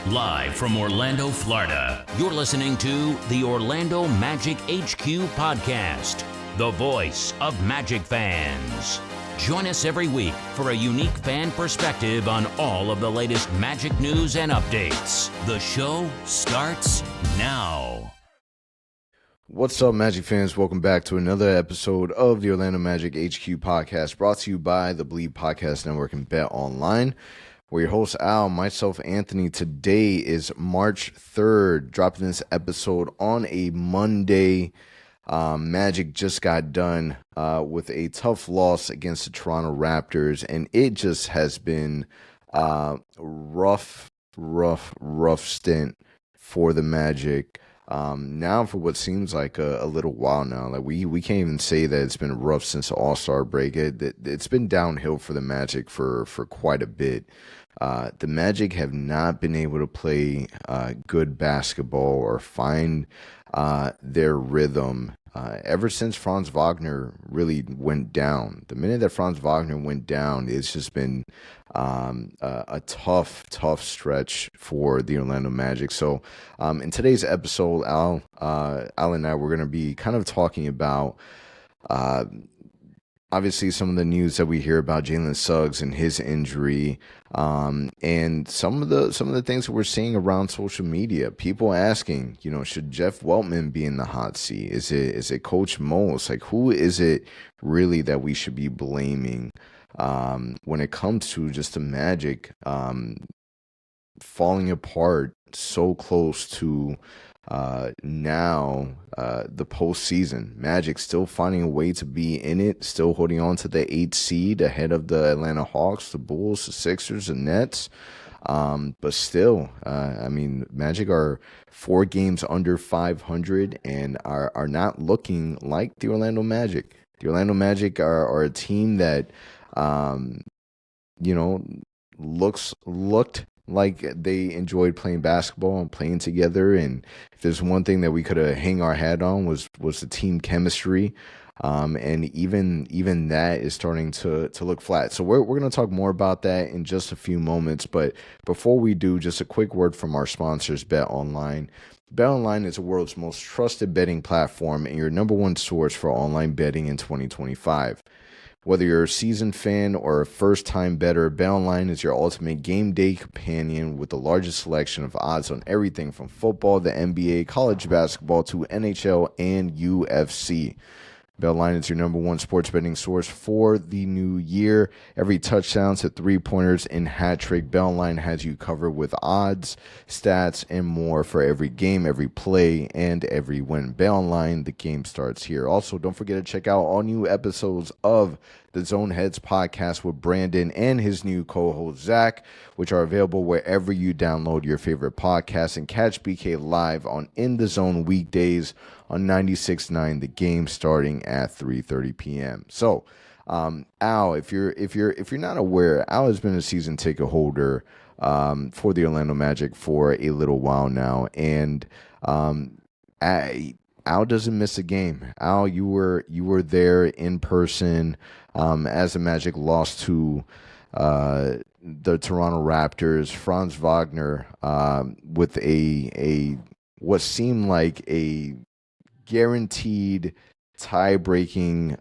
Live from Orlando, Florida, you're listening to the Orlando Magic HQ podcast, the voice of Magic fans. Join us every week for a unique fan perspective on all of the latest Magic news and updates. The show starts now. What's up, Magic fans? Welcome back to another episode of the Orlando Magic HQ podcast, brought to you by the Bleed Podcast Network and Bet Online. We're your host, Al, myself, Anthony. Today is March 3rd, dropping this episode on a Monday. Magic just got done with a tough loss against the Toronto Raptors, and it just has been rough stint for the Magic. Now for what seems like a little while now. Like we can't even say that it's been rough since the All-Star break. It's been downhill for the Magic for quite a bit. The Magic have not been able to play good basketball or find their rhythm ever since Franz Wagner really went down. The minute that Franz Wagner went down, it's just been a tough stretch for the Orlando Magic. So in today's episode, Al and I, we're going to be kind of talking about obviously some of the news that we hear about Jalen Suggs and his injury, and some of the things that we're seeing around social media. People asking, should Jeff Weltman be in the hot seat? Is it Coach Mose? Like, who is it really that we should be blaming when it comes to just the Magic falling apart so close to now the postseason? Magic still finding a way to be in it, still holding on to the 8th seed ahead of the Atlanta Hawks, the Bulls, the Sixers, the Nets. But still, Magic are 4 games under 500 and are not looking like the Orlando Magic. The Orlando Magic are a team that, looked like they enjoyed playing basketball and playing together. And if there's one thing that we could have hang our hat on was the team chemistry. And even that is starting to look flat. So we're going to talk more about that in just a few moments. But before we do, just a quick word from our sponsors, Bet Online. Bet Online is the world's most trusted betting platform and your number one source for online betting in 2025. Whether you're a seasoned fan or a first-time bettor, BetOnline is your ultimate game day companion with the largest selection of odds on everything from football, the NBA, college basketball, to NHL and UFC. BetOnline is your number one sports betting source for the new year. Every touchdown to 3-pointers and hat trick, BetOnline has you covered with odds, stats, and more for every game, every play, and every win. BetOnline, the game starts here. Also, don't forget to check out all new episodes of the Zone Heads podcast with Brandon and his new co-host Zach, which are available wherever you download your favorite podcasts, and catch BK live on In the Zone weekdays on 96.9 The Game starting at 3:30 p.m. So, Al, if you're not aware, Al has been a season ticket holder for the Orlando Magic for a little while now, and Al doesn't miss a game. Al, you were there in person as the Magic lost to the Toronto Raptors. Franz Wagner with a what seemed like a guaranteed tie-breaking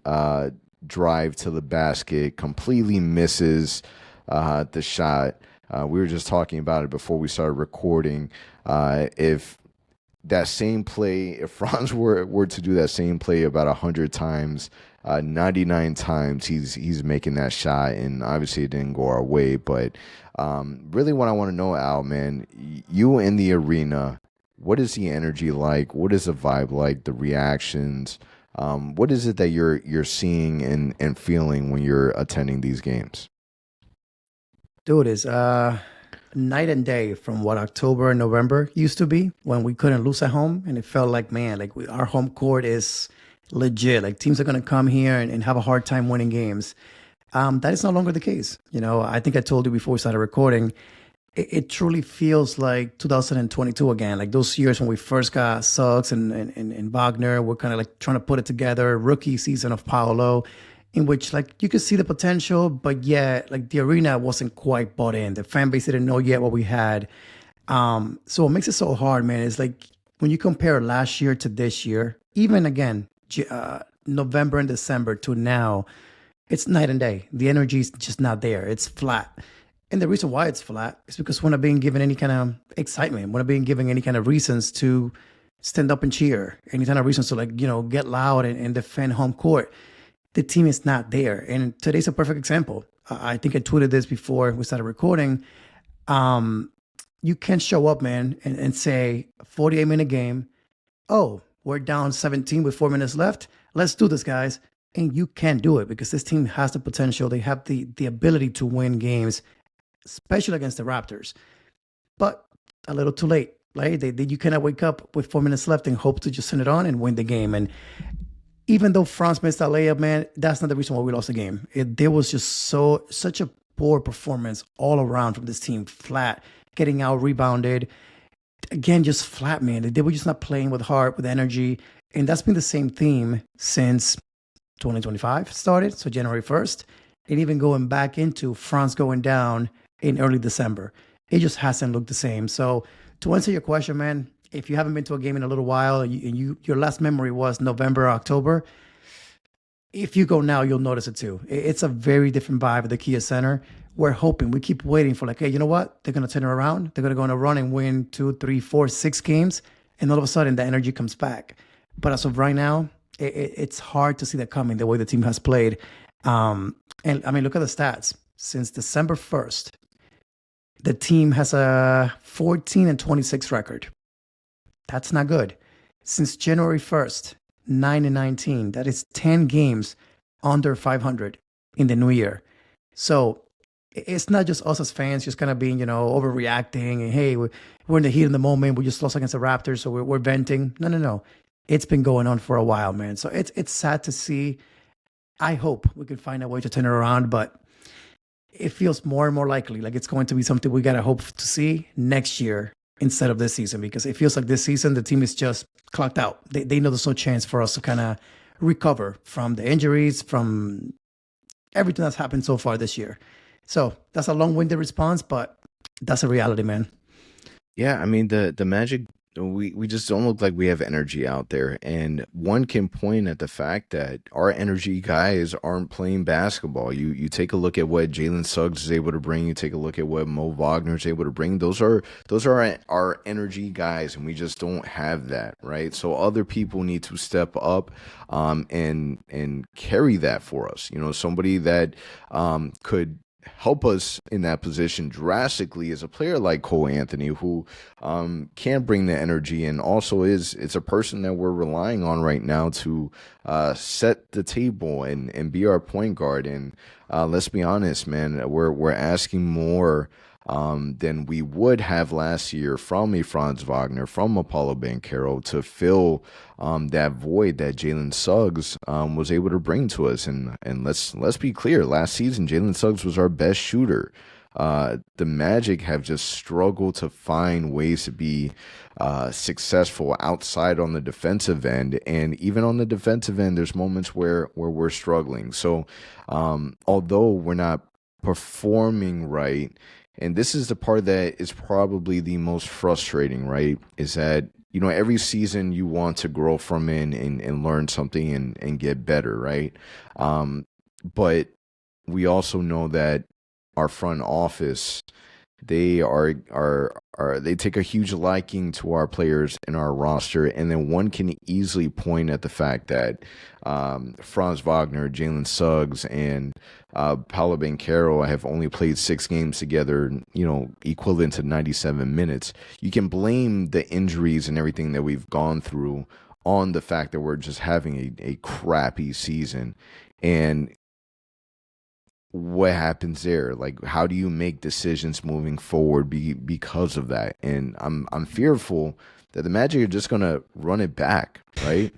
drive to the basket, completely misses the shot. We were just talking about it before we started recording. If that same play, if Franz were to do that same play about 100 times, 99 times he's making that shot, and obviously it didn't go our way. But really what I want to know, Al, man, you in the arena, what is the energy like? What is the vibe like? The reactions? What is it that you're seeing and feeling when you're attending these games? Dude, it's night and day from what October and November used to be when we couldn't lose at home, and it felt like, man, like our home court is legit. Like teams are going to come here and have a hard time winning games. That is no longer the case. I think I told you before we started recording, it truly feels like 2022 again. Like those years when we first got Suggs and Wagner, we're kind of like trying to put it together. Rookie season of Paolo, in which like you could see the potential, but yet like the arena wasn't quite bought in. The fan base didn't know yet what we had. So what makes it so hard, man, is like when you compare last year to this year, even again, November and December to now, it's night and day. The energy is just not there. It's flat. And the reason why it's flat is because we're not being given any kind of excitement. We're not being given any kind of reasons to stand up and cheer, any kind of reasons to like, get loud and defend home court. The team is not there. And today's a perfect example. I think I tweeted this before we started recording. You can't show up, man, and say 48-minute game. Oh, we're down 17 with 4 minutes left. Let's do this, guys. And you can't do it because this team has the potential. They have the ability to win games, especially against the Raptors. But a little too late. Right? You cannot wake up with 4 minutes left and hope to just send it on and win the game. And even though France missed that layup, man, that's not the reason why we lost the game. There was just such a poor performance all around from this team. Flat, getting out rebounded. Again, just flat, man. They were just not playing with heart, with energy. And that's been the same theme since 2025 started, so January 1st. And even going back into France going down in early December. It just hasn't looked the same. So to answer your question, man, if you haven't been to a game in a little while and your last memory was November or October, if you go now, you'll notice it too. It's a very different vibe at the Kia Center. We're hoping, we keep waiting for like, hey, you know what? They're going to turn it around. They're going to go on a run and win 2, 3, 4, 6 games. And all of a sudden the energy comes back. But as of right now, it's hard to see that coming the way the team has played. And I mean, look at the stats. Since December 1st, the team has a 14-26 record. That's not good. Since January 1st, 9-19. That is 10 games under 500 in the new year. So it's not just us as fans just kind of being, overreacting and, hey, we're in the heat of the moment. We just lost against the Raptors, so we're venting. No. It's been going on for a while, man. So it's sad to see. I hope we can find a way to turn it around, but it feels more and more likely like it's going to be something we got to hope to see next year instead of this season, because it feels like this season the team is just clocked out. They know there's no chance for us to kind of recover from the injuries, from everything that's happened so far this year. So that's a long-winded response, but that's a reality, man. Yeah, I mean the Magic, we just don't look like we have energy out there, and one can point at the fact that our energy guys aren't playing basketball. You take a look at what Jalen Suggs is able to bring. You take a look at what Mo Wagner is able to bring. Those are our energy guys, and we just don't have that, right? So other people need to step up, and carry that for us. Somebody that could help us in that position drastically is a player like Cole Anthony, who can bring the energy, and also it's a person that we're relying on right now to set the table and be our point guard. And let's be honest, man, we're asking more than we would have last year from a Franz Wagner, from a Paulo Banchero, to fill that void that Jalen Suggs was able to bring to us. And let's be clear, last season Jalen Suggs was our best shooter. The Magic have just struggled to find ways to be successful outside on the defensive end, and even on the defensive end, there's moments where we're struggling. So although we're not performing right, and this is the part that is probably the most frustrating, right? Is that, every season you want to grow from it and learn something and get better, right? But we also know that our front office, they they take a huge liking to our players in our roster, and then one can easily point at the fact that Franz Wagner, Jalen Suggs, and Paulo Banchero have only played 6 games together, equivalent to 97 minutes. You can blame the injuries and everything that we've gone through on the fact that we're just having a crappy season. And what happens there? Like, how do you make decisions moving forward because of that? And I'm fearful that the Magic are just gonna run it back, right?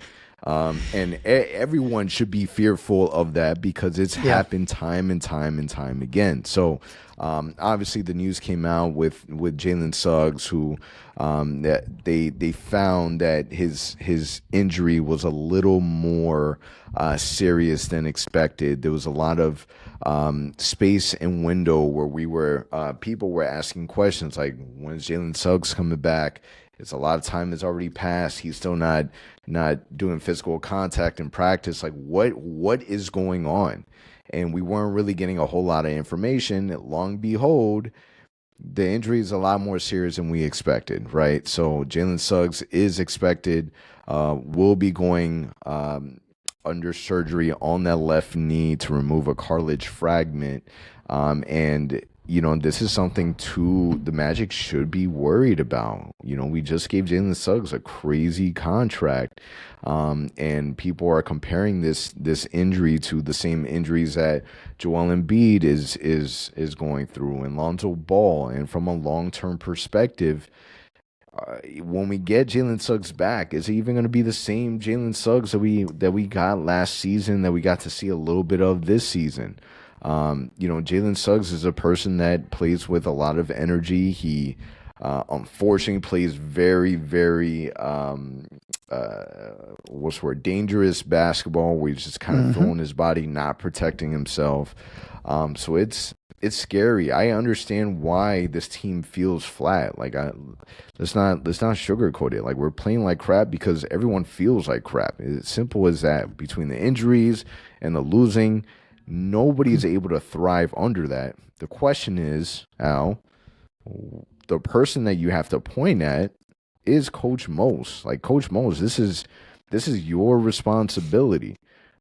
And everyone should be fearful of that because it's happened time and time and time again. So obviously the news came out with Jalen Suggs, who that they found that his injury was a little more serious than expected. There was a lot of space and window where people were asking questions like, when's Jalen Suggs coming back? It's a lot of time that's already passed. He's still not doing physical contact in practice. Like, what is going on? And we weren't really getting a whole lot of information. Long behold, the injury is a lot more serious than we expected, right? So Jalen Suggs is expected, will be going under surgery on that left knee to remove a cartilage fragment. And this is something too the Magic should be worried about. We just gave Jalen Suggs a crazy contract, and people are comparing this injury to the same injuries that Joel Embiid is going through, and Lonzo Ball. And from a long-term perspective, when we get Jalen Suggs back, is it even going to be the same Jalen Suggs that we got last season, that we got to see a little bit of this season? Jalen Suggs is a person that plays with a lot of energy. He unfortunately plays very, very dangerous basketball, where he's just kind of throwing his body, not protecting himself. So it's scary. I understand why this team feels flat. Like, let's not sugarcoat it. Like, we're playing like crap because everyone feels like crap. It's simple as that. Between the injuries and the losing, nobody's able to thrive under that. The question is, Al, the person that you have to point at is Coach Mose. Like, Coach Mose, this is your responsibility.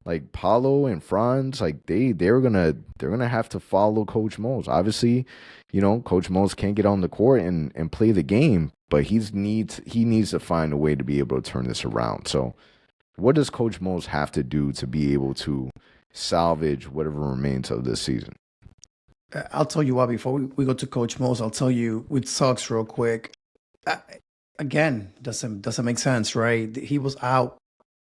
Like, Paulo and Franz, like they're gonna have to follow Coach Mose. Obviously, Coach Mose can't get on the court and play the game, but he needs to find a way to be able to turn this around. So what does Coach Mose have to do to be able to salvage whatever remains of this season? I'll tell you what, before we go to Coach Mose, I'll tell you with Suggs real quick. Again, doesn't make sense, right? He was out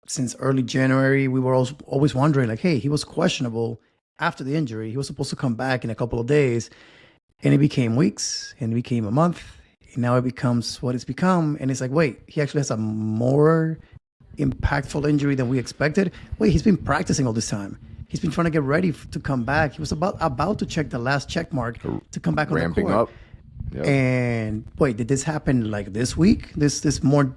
since early January. We were always wondering, like, hey, he was questionable after the injury. He was supposed to come back in a couple of days, and it became weeks, and it became a month, and now it becomes what it's become. And it's like, wait, he actually has a more impactful injury than we expected. Wait, he's been practicing all this time. He's been trying to get ready to come back. He was about to check the last check mark to come back on the court. Ramping up. Yep. And wait, did this happen like this week? This more,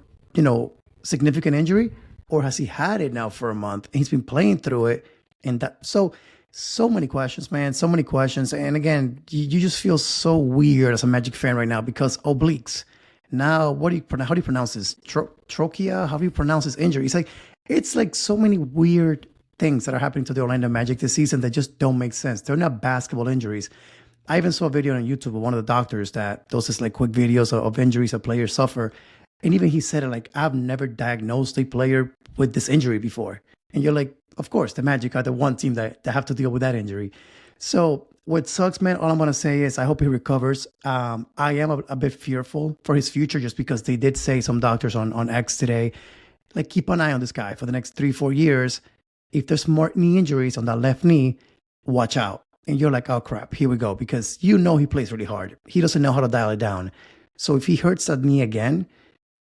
significant injury? Or has he had it now for a month and he's been playing through it? And that so many questions, man. So many questions. And again, you just feel so weird as a Magic fan right now because obliques. Now, how do you pronounce this? Trachea? How do you pronounce this injury? It's like so many weird things that are happening to the Orlando Magic this season that just don't make sense. They're not basketball injuries. I even saw a video on YouTube of one of the doctors that does this like quick videos of injuries that players suffer. And even he said it like, I've never diagnosed a player with this injury before. And you're like, of course, the Magic are the one team that have to deal with that injury. So what sucks, man, all I'm going to say is I hope he recovers. I am a bit fearful for his future just because they did say, some doctors on X today, like, keep an eye on this guy for the next 3-4 years. If there's more knee injuries on that left knee, watch out. And you're like, oh, crap, here we go. Because he plays really hard. He doesn't know how to dial it down. So if he hurts that knee again,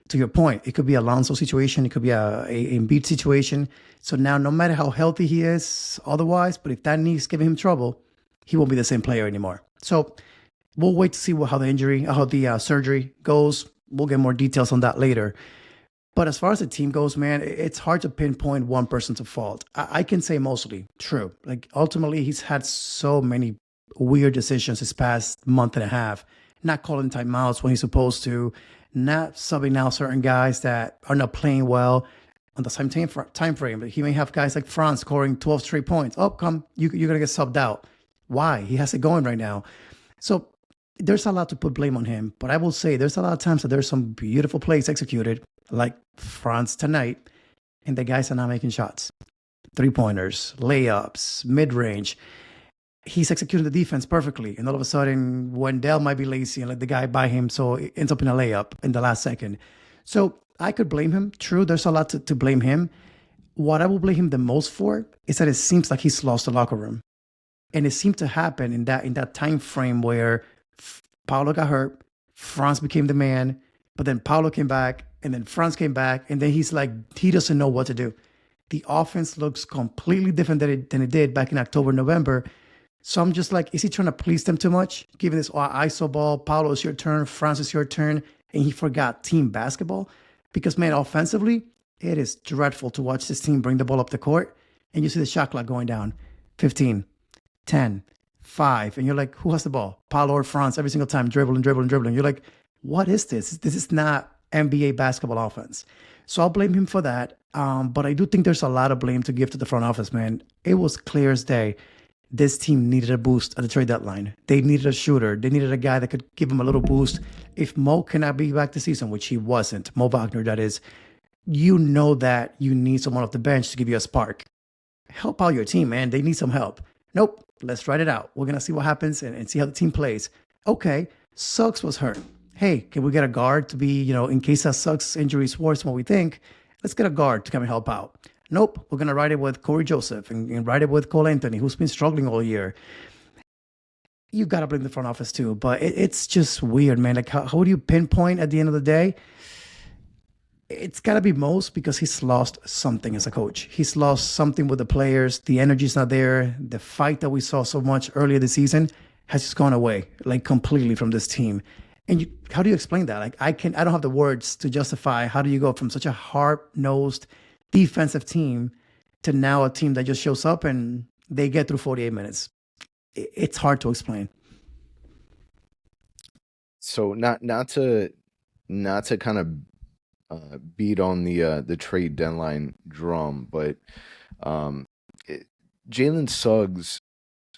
to your point, it could be a Lonzo situation. It could be a Embiid situation. So now, no matter how healthy he is otherwise, but if that knee is giving him trouble, he won't be the same player anymore. So we'll wait to see how the surgery goes. We'll get more details on that later. But as far as the team goes, man, it's hard to pinpoint one person to fault. I can say mostly true. Like, ultimately, he's had so many weird decisions this past month and a half, not calling timeouts when he's supposed to, not subbing out certain guys that are not playing well on the same time frame. But he may have guys like Franz scoring 12 straight points. Oh, you're going to get subbed out. Why? He has it going right now. So there's a lot to put blame on him. But I will say there's a lot of times that there's some beautiful plays executed, like Franz tonight, and the guys are not making shots. 3-pointers, layups, mid-range. He's executing the defense perfectly. And all of a sudden, Wendell might be lazy and let the guy by him, so it ends up in a layup in the last second. So I could blame him. True, there's a lot to blame him. what I will blame him the most for is that it seems like he's lost the locker room. And it seemed to happen in that time frame where Paulo got hurt, Franz became the man, but then Paulo came back, and then Franz came back, and then he's like, he doesn't know what to do. The offense looks completely different than it did back in October, November. So I'm just like, is he trying to please them too much? Giving this ISO ball, Paulo, it's your turn, Franz, it's your turn, and he forgot team basketball? Because, man, offensively, it is dreadful to watch this team bring the ball up the court, and you see the shot clock going down. 15, 10, 5, and you're like, who has the ball? Paulo or Franz every single time, dribbling. You're like, what is this? This is not NBA basketball offense. So I'll blame him for that. But I do think there's a lot of blame to give to the front office, man. It was clear as day. This team needed a boost at the trade deadline. They needed a shooter. They needed a guy that could give them a little boost. If Mo cannot be back this season, which he wasn't, Mo Wagner, that is, you know that you need someone off the bench to give you a spark. Help out your team, man. They need some help. Nope. Let's write it out. We're going to see what happens and see how the team plays. Okay. Suggs was hurt. Hey, can we get a guard to be, in case that Suggs injury is worse than what we think, let's get a guard to come and help out. Nope. We're going to write it with Corey Joseph and write it with Cole Anthony, who's been struggling all year. You got to blame the front office too, but it's just weird, man. Like, how do you pinpoint at the end of the day? It's got to be Mose because he's lost something as a coach. He's lost something with the players. The energy's not there. The fight that we saw so much earlier this season has just gone away, like completely from this team. And how do you explain that? Like, I don't have the words to justify how do you go from such a hard-nosed defensive team to now a team that just shows up and they get through 48 minutes. It's hard to explain. So not to kind of beat on the trade deadline drum, but Jalen Suggs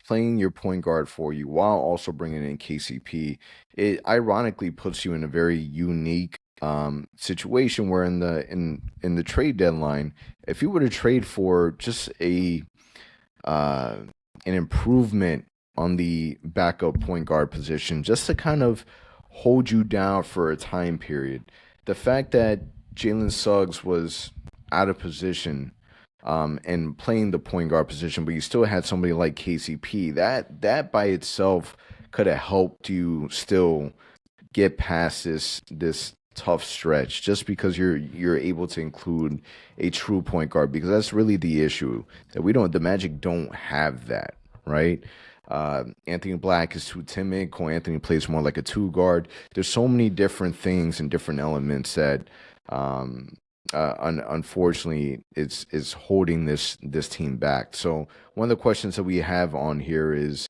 playing your point guard for you while also bringing in KCP, it ironically puts you in a very unique situation where in the trade deadline, if you were to trade for just an improvement on the backup point guard position, just to kind of hold you down for a time period, the fact that Jalen Suggs was out of position and playing the point guard position, but you still had somebody like KCP, that by itself could have helped you still get past this tough stretch, just because you're able to include a true point guard, because that's really the issue, that the Magic don't have that, right? Anthony Black is too timid. Cole Anthony plays more like a two guard. There's so many different things and different elements that unfortunately it's holding this team back. So one of the questions that we have on here is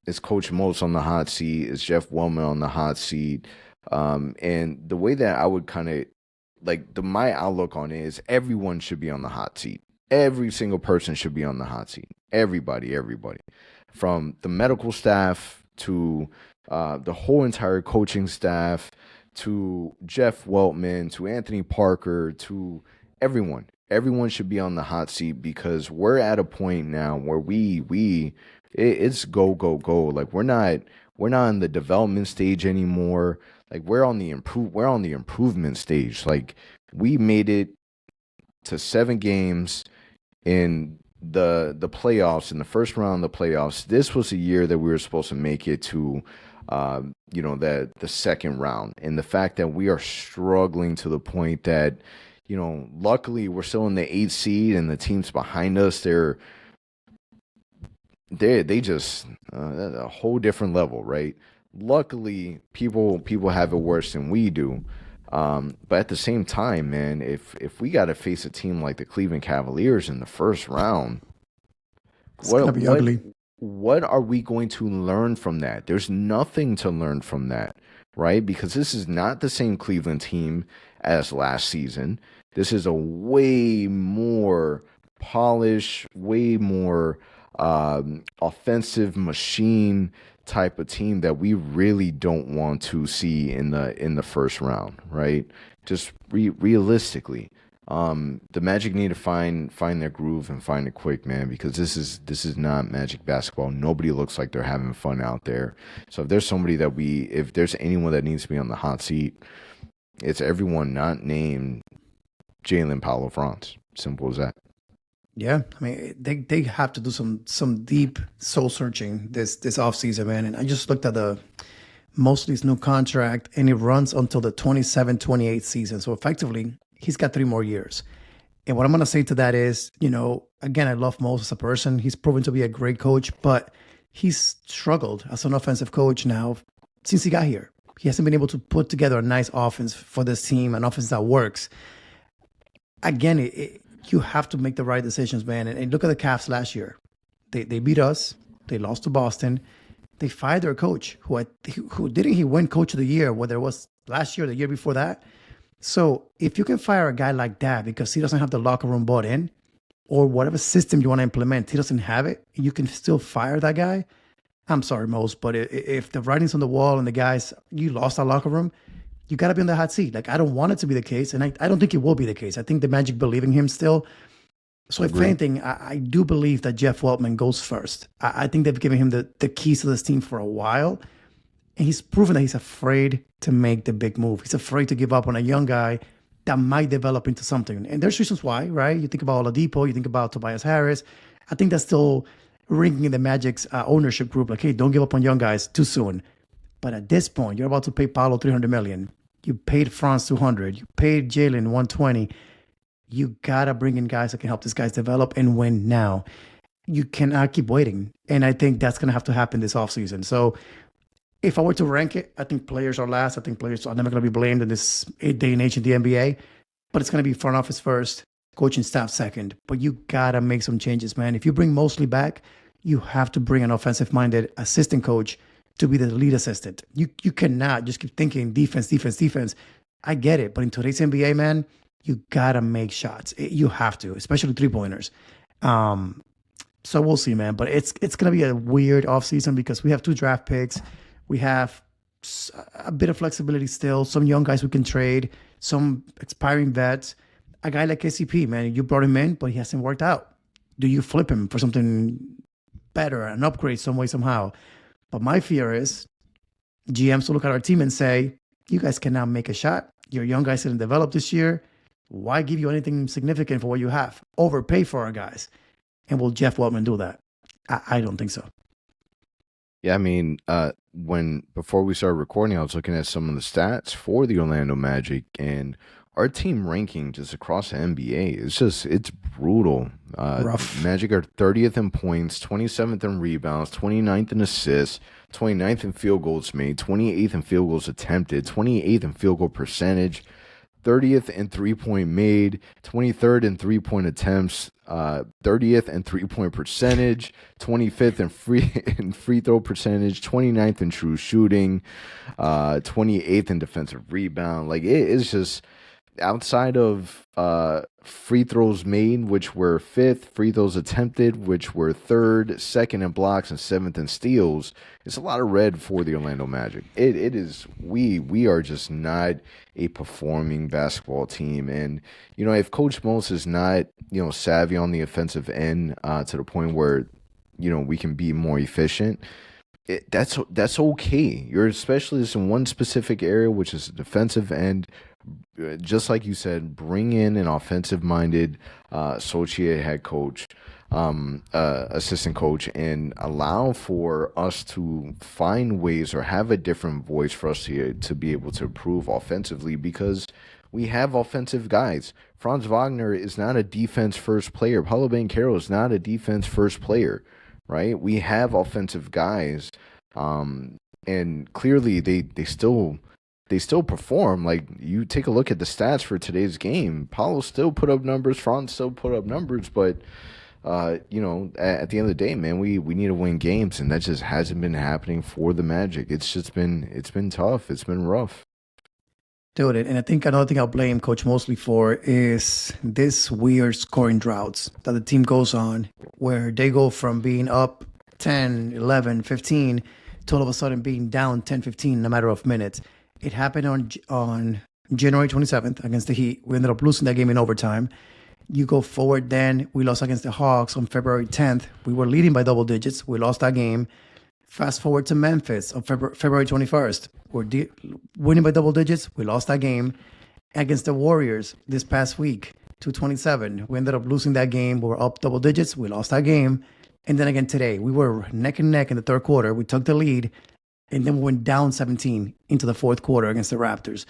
is Coach Mose on the hot seat? Is Jeff Wellman on the hot seat? And the way that I would kind of my outlook on it is everyone should be on the hot seat. Every single person should be on the hot seat. Everybody. From the medical staff to the whole entire coaching staff to Jeff Weltman to Anthony Parker to everyone. Everyone should be on the hot seat, because we're at a point now where it's go. Like we're not in the development stage anymore. Like we're on the improvement stage. Like we made it to 7 games in the playoffs, in the first round of the playoffs. This was a year that we were supposed to make it to the second round. And the fact that we are struggling to the point that, luckily we're still in the 8th seed and the teams behind us, they just a whole different level, right? Luckily, people have it worse than we do. But at the same time, man, if we got to face a team like the Cleveland Cavaliers in the first round, it's gonna be ugly. What are we going to learn from that? There's nothing to learn from that, right? Because this is not the same Cleveland team as last season. This is a way more polished, way more offensive machine type of team that we really don't want to see in the first round, right? Just realistically, the Magic need to find their groove and find it quick, man, because this is not Magic basketball. Nobody looks like they're having fun out there. So if there's anyone that needs to be on the hot seat, it's everyone not named Jalen Paulo Franz. Simple as that. Yeah, I mean they have to do some deep soul searching this offseason, man. And I just looked at the Mosley's new contract, and it runs until the 27-28 season. So effectively, he's got 3 more years. And what I'm gonna say to that is, again, I love Mose as a person. He's proven to be a great coach, but he's struggled as an offensive coach now since he got here. He hasn't been able to put together a nice offense for this team, an offense that works. Again, you have to make the right decisions, man. And look at the Cavs last year. They beat us. They lost to Boston. They fired their coach, who didn't he win Coach of the Year, whether it was last year or the year before that. So if you can fire a guy like that because he doesn't have the locker room bought in, or whatever system you want to implement, he doesn't have it, you can still fire that guy. I'm sorry, Mose, but if the writing's on the wall and the guys, you lost our locker room, you got to be on the hot seat. Like, I don't want it to be the case, and I don't think it will be the case. I think the Magic believe in him still. So if anything, I do believe that Jeff Weltman goes first. I think they've given him the keys to this team for a while, and he's proven that he's afraid to make the big move. He's afraid to give up on a young guy that might develop into something. And there's reasons why, right? You think about Oladipo, you think about Tobias Harris. I think that's still ringing in the Magic's ownership group, like, hey, don't give up on young guys too soon. But at this point, you're about to pay Paolo $300 million. You paid Franz $200. You paid Jalen $120. You gotta bring in guys that can help these guys develop and win now. You cannot keep waiting. And I think that's gonna have to happen this offseason. So if I were to rank it, I think players are last. I think players are never gonna be blamed in this day and age in the NBA. But it's gonna be front office first, coaching staff second. But you gotta make some changes, man. If you bring Mosley back, you have to bring an offensive-minded assistant coach to be the lead assistant. You cannot just keep thinking defense. I get it, but in today's NBA, man, you gotta make shots. You have to, especially 3-pointers. So we'll see, man. But it's gonna be a weird offseason because we have 2 draft picks. We have a bit of flexibility still. Some young guys we can trade. Some expiring vets. A guy like KCP, man, you brought him in, but he hasn't worked out. Do you flip him for something better, an upgrade some way, somehow? But my fear is GMs will look at our team and say, you guys cannot make a shot. Your young guys didn't develop this year. Why give you anything significant for what you have? Overpay for our guys. And will Jeff Weltman do that? I don't think so. Yeah, I mean, before we started recording, I was looking at some of the stats for the Orlando Magic, and our team ranking just across the NBA, it's brutal. Rough. Magic are 30th in points, 27th in rebounds, 29th in assists, 29th in field goals made, 28th in field goals attempted, 28th in field goal percentage, 30th in 3-point made, 23rd in 3-point attempts, 30th in 3-point percentage, 25th in free throw percentage, 29th in true shooting, 28th in defensive rebound. Like, it's just outside of free throws made, which were 5th, free throws attempted, which were 3rd, 2nd in blocks, and 7th in steals. It's a lot of red for the Orlando Magic. It is. We are just not a performing basketball team, and if Coach Mose is not savvy on the offensive end to the point where we can be more efficient. That's okay. You're a specialist in one specific area, which is the defensive end. Just like you said, bring in an offensive-minded associate head coach, assistant coach, and allow for us to find ways or have a different voice for us to be able to improve offensively, because we have offensive guys. Franz Wagner is not a defense-first player. Paulo Banchero is not a defense-first player, right? We have offensive guys, and clearly they still perform. Like, you take a look at the stats for today's game. Paulo still put up numbers. Franz still put up numbers. But, at the end of the day, man, we need to win games, and that just hasn't been happening for the Magic. It's been tough. It's been rough. Dude, and I think another thing I'll blame Coach Mosley for is this weird scoring droughts that the team goes on, where they go from being up 10, 11, 15 to all of a sudden being down 10, 15 in a matter of minutes. It happened on January 27th against the Heat. We ended up losing that game in overtime. You go forward then, we lost against the Hawks on February 10th. We were leading by double digits. We lost that game. Fast forward to Memphis on February 21st. We're winning by double digits. We lost that game. against the Warriors this past week, 227. We ended up losing that game. We were up double digits. We lost that game. And then again today, we were neck and neck in the third quarter. We took the lead, and then we went down 17 into the fourth quarter against the Raptors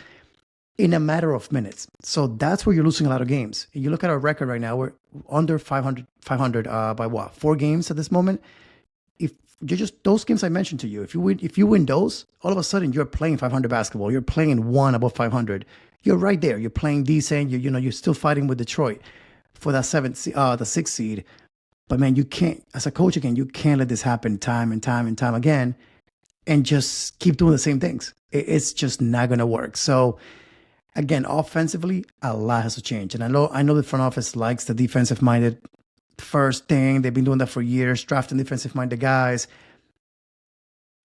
in a matter of minutes. So that's where you're losing a lot of games. You look at our record right now, we're under 500 by what? 4 games at this moment. If you just those games I mentioned to you, if you win those, all of a sudden you're playing 500 basketball. You're playing one above 500. You're right there. You're playing decent. You're still fighting with Detroit for that the 6th seed. But man, you can't, as a coach again, you can't let this happen time and time and time again, and just keep doing the same things. It's just not gonna work. So again, offensively, a lot has to change. And I know the front office likes the defensive minded first thing. They've been doing that for years, drafting defensive minded guys.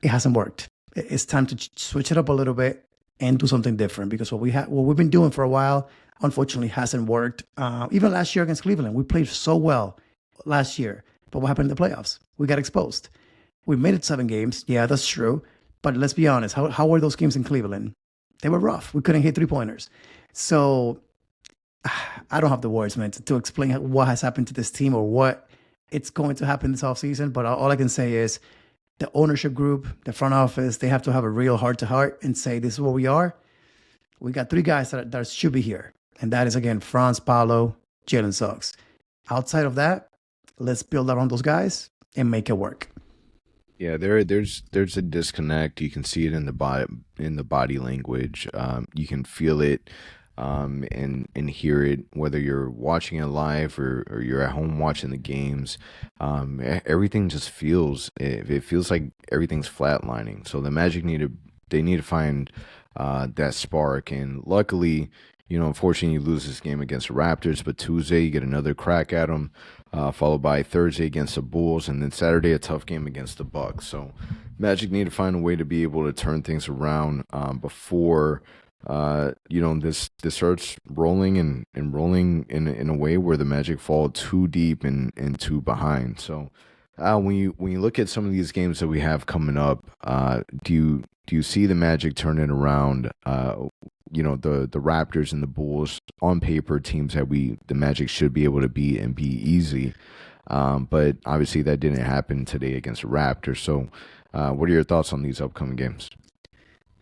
It hasn't worked. It's time to switch it up a little bit and do something different, because what we've been doing for a while, unfortunately, hasn't worked. Even last year against Cleveland, we played so well last year, but what happened in the playoffs? We got exposed. We made it 7 games. Yeah, that's true. But let's be honest. How were those games in Cleveland? They were rough. We couldn't hit 3-pointers. So I don't have the words, man, to explain what has happened to this team or what it's going to happen this offseason. But all I can say is the ownership group, the front office, they have to have a real heart-to-heart and say, this is what we are. We got 3 guys that should be here. And that is, again, Franz, Paolo, Jalen Suggs. Outside of that, let's build around those guys and make it work. Yeah, there's a disconnect. You can see it in the body language. You can feel it and hear it, whether you're watching it live or you're at home watching the games. Everything just feels it feels like everything's flatlining. So the Magic need to find that spark, and luckily, unfortunately, you lose this game against the Raptors, but Tuesday you get another crack at them, followed by Thursday against the Bulls, and then Saturday a tough game against the Bucks. So Magic need to find a way to be able to turn things around before this starts rolling and rolling in a way where the Magic fall too deep and too behind. So when you look at some of these games that we have coming up, do you see the Magic turn it around? The Raptors and the Bulls, on paper, teams that the Magic should be able to beat and be easy. But obviously that didn't happen today against the Raptors. So what are your thoughts on these upcoming games?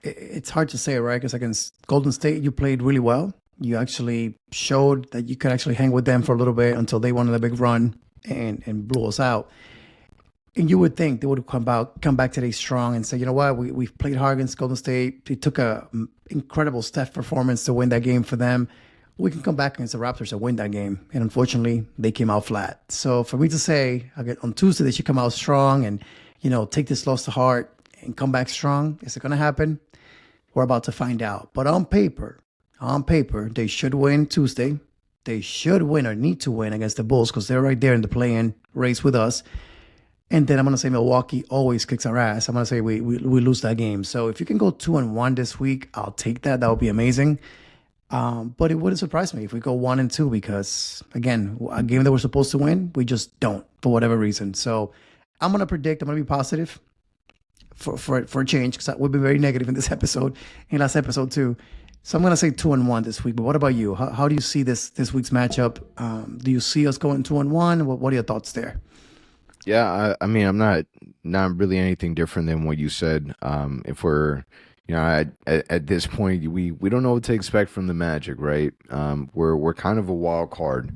It's hard to say, right? Because against Golden State, you played really well. You actually showed that you could actually hang with them for a little bit until they went on a big run and blew us out. And you would think they would come back today strong and say, you know what, we've played hard against Golden State. It took a incredible Steph performance to win that game for them. We can come back against the Raptors and win that game. And unfortunately, they came out flat. So for me to say, on Tuesday they should come out strong and, take this loss to heart and come back strong, is it going to happen? We're about to find out. But on paper, they should win Tuesday. They should win or need to win against the Bulls because they're right there in the play-in race with us. And then I'm going to say Milwaukee always kicks our ass. I'm going to say we lose that game. So if you can go 2-1 this week, I'll take that. That would be amazing. But it wouldn't surprise me if we go 1-2 because, again, a game that we're supposed to win, we just don't for whatever reason. So I'm going to predict, I'm going to be positive for a change because we've been very negative in this episode, in last episode too. So I'm going to say 2-1 this week. But what about you? How do you see this week's matchup? Do you see us going 2-1? What are your thoughts there? Yeah, I mean, I'm not really anything different than what you said. If we're, at this point, we don't know what to expect from the Magic, right? We're kind of a wild card.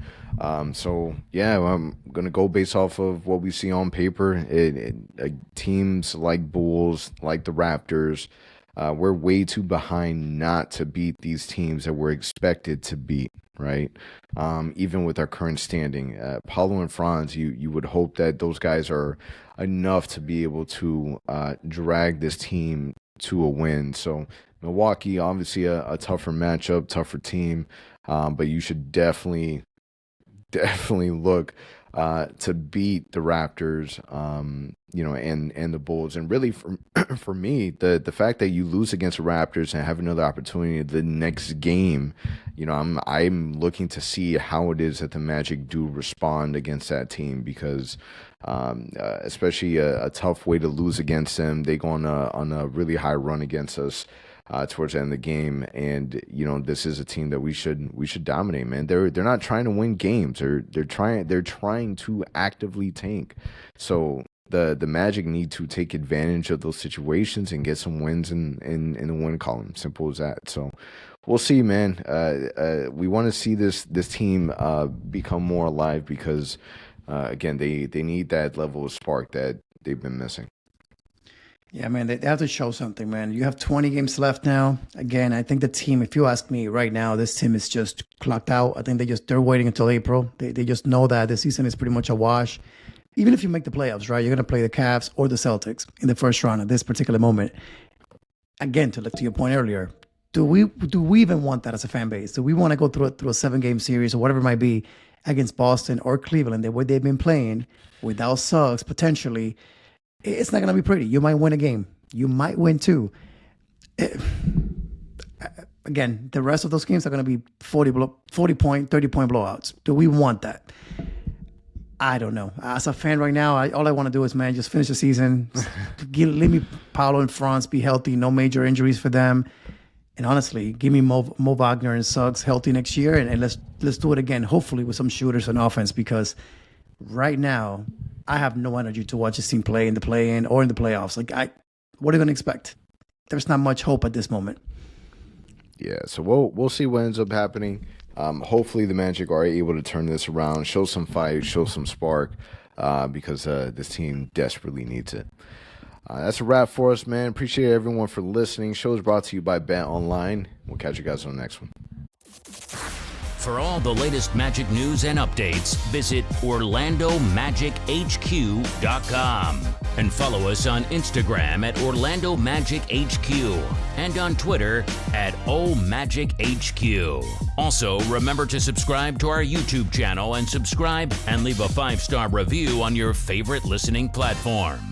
So yeah, I'm gonna go based off of what we see on paper. Teams like Bulls, like the Raptors, we're way too behind not to beat these teams that we're expected to beat. Right, even with our current standing, Paulo and Franz, you would hope that those guys are enough to be able to drag this team to a win. So Milwaukee, obviously a tougher matchup, tougher team, but you should definitely look to beat the Raptors, and the Bulls. And really, for me, the fact that you lose against the Raptors and have another opportunity the next game, I'm looking to see how it is that the Magic do respond against that team because, especially a tough way to lose against them, they go on a really high run against us. towards the end of the game. And this is a team that we should dominate, man. They're not trying to win games. They're trying to actively tank. So the Magic need to take advantage of those situations and get some wins in the win column. Simple as that. So we'll see, man. We want to see this team become more alive because again, they need that level of spark that they've been missing. Yeah, man, they have to show something, man. You have 20 games left now. Again, I think the team, if you ask me right now, this team is just clocked out. I think they're waiting until April. They just know that the season is pretty much a wash. Even if you make the playoffs, right, you're going to play the Cavs or the Celtics in the first round at this particular moment. Again, to your point earlier, do we even want that as a fan base? Do we want to go through a 7-game series or whatever it might be against Boston or Cleveland, the way they've been playing without Suggs potentially? It's not going to be pretty. You might win a game. You might win 2. Again, the rest of those games are going to be 40-point, 30-point blowouts. Do we want that? I don't know. As a fan right now, all I want to do is, man, just finish the season. Leave me Paolo and Franz be healthy. No major injuries for them. And honestly, give me Mo Wagner and Suggs healthy next year. And let's do it again, hopefully with some shooters on offense, because right now, I have no energy to watch this team play in the play-in or in the playoffs. What are you going to expect? There's not much hope at this moment. Yeah, so we'll see what ends up happening. Hopefully the Magic are able to turn this around, show some fight, show some spark, because this team desperately needs it. That's a wrap for us, man. Appreciate everyone for listening. Show is brought to you by Bet Online. We'll catch you guys on the next one. For all the latest Magic news and updates, visit OrlandoMagicHQ.com and follow us on Instagram at OrlandoMagicHQ and on Twitter at OMagicHQ. Also, remember to subscribe to our YouTube channel and subscribe and leave a 5-star review on your favorite listening platform.